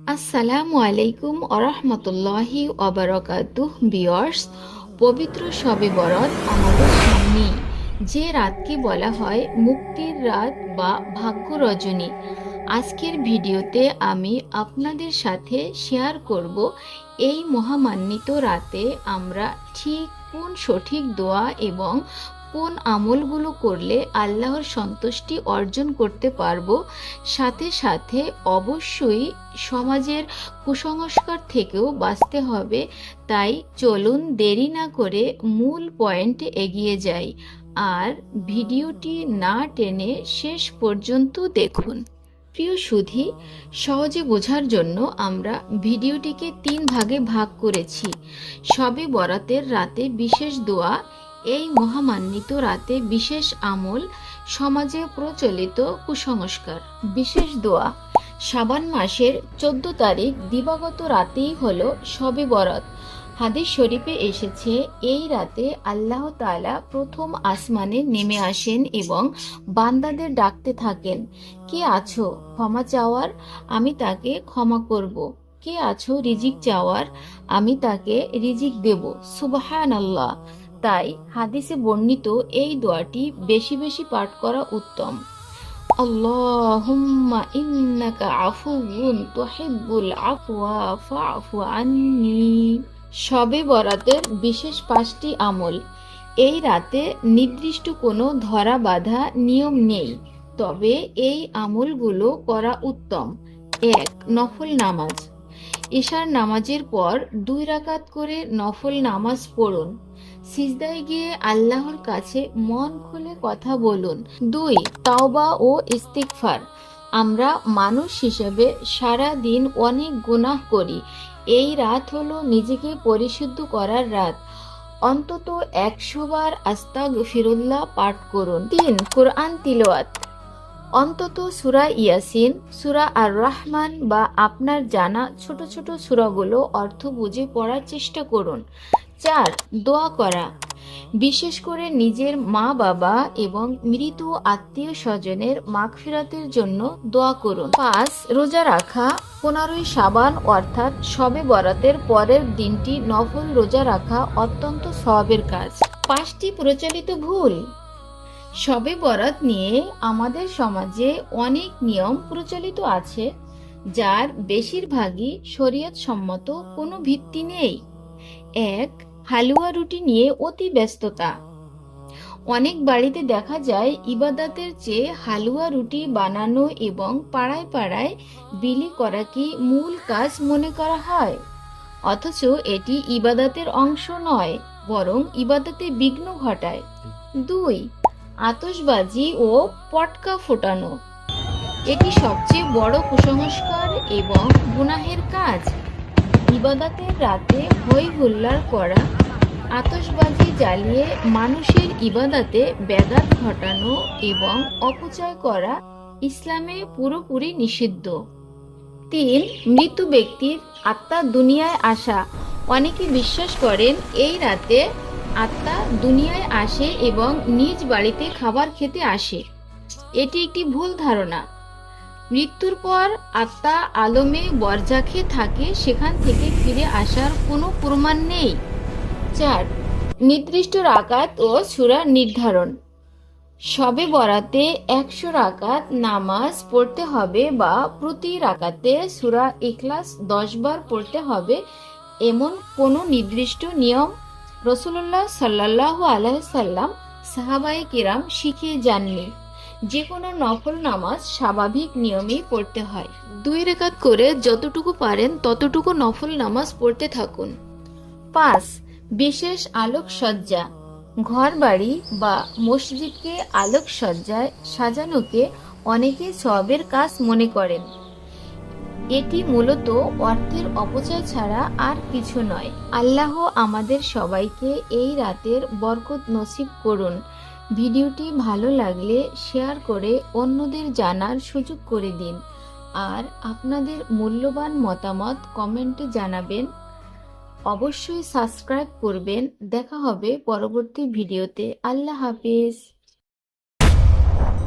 আসসালামু আলাইকুম ওরহমতুল্লাহি ওবারাকাতুহ। ভিউয়ার্স, পবিত্র শবে বরাত আমাদের সামনেই। যে রাতকে বলা হয় মুক্তির রাত বা ভাগ্য রজনী। আজকের ভিডিওতে আমি আপনাদের সাথে শেয়ার করব এই মহামান্বিত রাতে আমরা ঠিক কোন সঠিক দোয়া এবং কোন আমলগুলো করলে আল্লাহর সন্তুষ্টি অর্জন করতে পারবো। সাথে সাথে অবশ্যই সমাজের কুসংস্কার থেকেও বাঁচতে হবে। তাই চলুন দেরি না করে মূল পয়েন্টে এগিয়ে যাই, আর ভিডিওটি না টেনে শেষ পর্যন্ত দেখুন। প্রিয় সুধী, সহজে বোঝার জন্য আমরা ভিডিওটিকে 3 ভাগে ভাগ করেছি। শবে বরাতের রাতে বিশেষ দোয়া, এই মহামান্বিত রাতে বিশেষ আমল, সমাজে প্রচলিত কুসংস্কার। বিশেষ দোয়া। শাবান মাসের 14 তারিখ দিবাগত রাতেই হলো শবে বরাত। হাদিস শরীফে এসেছে, এই রাতে আল্লাহ তাআলা প্রথম আসমানে নেমে আসেন এবং বান্দাদের ডাকতে থাকেন, কে আছো ক্ষমা চাওয়ার, আমি তাকে ক্ষমা করব। কে আছো রিজিক চাওয়ার, আমি তাকে রিজিক দেব। সুবহানাল্লাহ। তাই হাদিসে বর্ণিত এই দোয়াটি বেশি বেশি পাঠ করা উত্তম। আল্লাহুম্মা ইন্নাকা আফুউন তুহিব্বুল আফওয়া ফা'ফু আন্নি। শবে বরাতের বিশেষ 5টি আমল। এই রাতে নির্দিষ্ট কোনো ধরা বাঁধা নিয়ম নেই, তবে এই আমলগুলো করা উত্তম। 1. নফল নামাজ। ঈশার নামাজের পর 2 রাকাত করে নফল নামাজ পড়ুন। সিজদায় গিয়ে আল্লাহর কাছে মন খুলে কথা বলুন। 2. তাওবা ও ইস্তিগফার। আমরা মানুষ হিসেবে সারা দিন অনেক গুনাহ করি। এই রাত হলো নিজেকে পরিশুদ্ধ করার রাত। অন্তত 100 বার আস্তাগফিরুল্লাহ পাঠ করুন। 3. কোরআন তিলাওয়াত। অন্তত সূরা ইয়াসিন, সূরা আর রহমান বা আপনার জানা ছোট ছোট সূরাগুলো অর্থ বুঝে পড়ার চেষ্টা করুন। 4. দোয়া করা। বিশেষ করে নিজের মা বাবা এবং মৃত আত্মীয় স্বজনের মাগফিরাতের জন্য দোয়া করুন। 5. রোজা রাখা। 15ই শাবান অর্থাৎ শবে বরাতের পরের দিনটি নফল রোজা রাখা অত্যন্ত সওয়াবের কাজ। 5টি প্রচলিত ভুল। শবে বরাত নিয়ে আমাদের সমাজে অনেক নিয়ম প্রচলিত আছে, যার বেশিরভাগই শরীয়ত সম্মত কোনো ভিত্তি নেই। 1. হালুয়া রুটি নিয়ে অতি ব্যস্ততা। অনেক বাড়িতে দেখা যায় ইবাদতের চেয়ে হালুয়া রুটি বানানো এবং পাড়ায় পাড়ায় বিলি করাকে মূল কাজ মনে করা হয়, অথচ এটি ইবাদতের অংশ নয়, বরং ইবাদতে বিঘ্ন ঘটায়। 2. আতশবাজি ও পটকা ফোটানো। এটি সবচেয়ে বড় কুসংস্কার এবং গুনাহের কাজ। ইবাদতের রাতে হই হুল্লার করা, আতশবাজি জ্বালিয়ে মানুষের ইবাদতে ব্যাঘাত ঘটানো এবং অপচয় করা ইসলামে পুরোপুরি নিষিদ্ধ। 3. মৃত ব্যক্তির আত্মা দুনিয়ায় আসা। অনেকে বিশ্বাস করেন এই রাতে আত্মা দুনিয়ায় আসে এবং নিজ বাড়িতে খাবার খেতে আসে। এটি একটি ভুল ধারণা। মৃত্যুর পর আত্মা আলমে বরজাখে থাকে, সেখান থেকে ফিরে আসার কোনো প্রমাণ নেই। 4. নির্দিষ্ট রাকাত ও সূরা নির্ধারণ। শবে বরাতে 100 রাকাত নামাজ পড়তে হবে বা প্রতি রাকাতে সূরা ইখলাস 10 বার পড়তে হবে, এমন কোনো নির্দিষ্ট নিয়ম রাসূলুল্লাহ সাল্লাল্লাহু আলাইহি সাল্লাম সাহাবায়ে কিরাম শিখিয়ে যাননি। যে কোনো নফল নামাজ স্বাভাবিক নিয়মেই পড়তে হয়। 2 রাকাত করে যতটুকু পারেন ততটুকু নফল নামাজ পড়তে থাকুন। 5. বিশেষ আলোকসজ্জা। ঘর বাড়ি বা মসজিদকে আলোকসজ্জায় সাজানোকে অনেকে সওয়াবের কাজ মনে করেন। এটি মূলত অর্থের অপচয় ছাড়া আর কিছু নয়। আল্লাহ আমাদের সবাইকে এই রাতের বরকত নসিব করুন। ভিডিওটি ভালো লাগলে শেয়ার করে অন্যদের জানার সুযোগ করে দিন, আর আপনাদের মূল্যবান মতামত কমেন্টে জানাবেন। অবশ্যই সাবস্ক্রাইব করবেন। দেখা হবে পরবর্তী ভিডিওতে। আল্লাহ হাফেজ।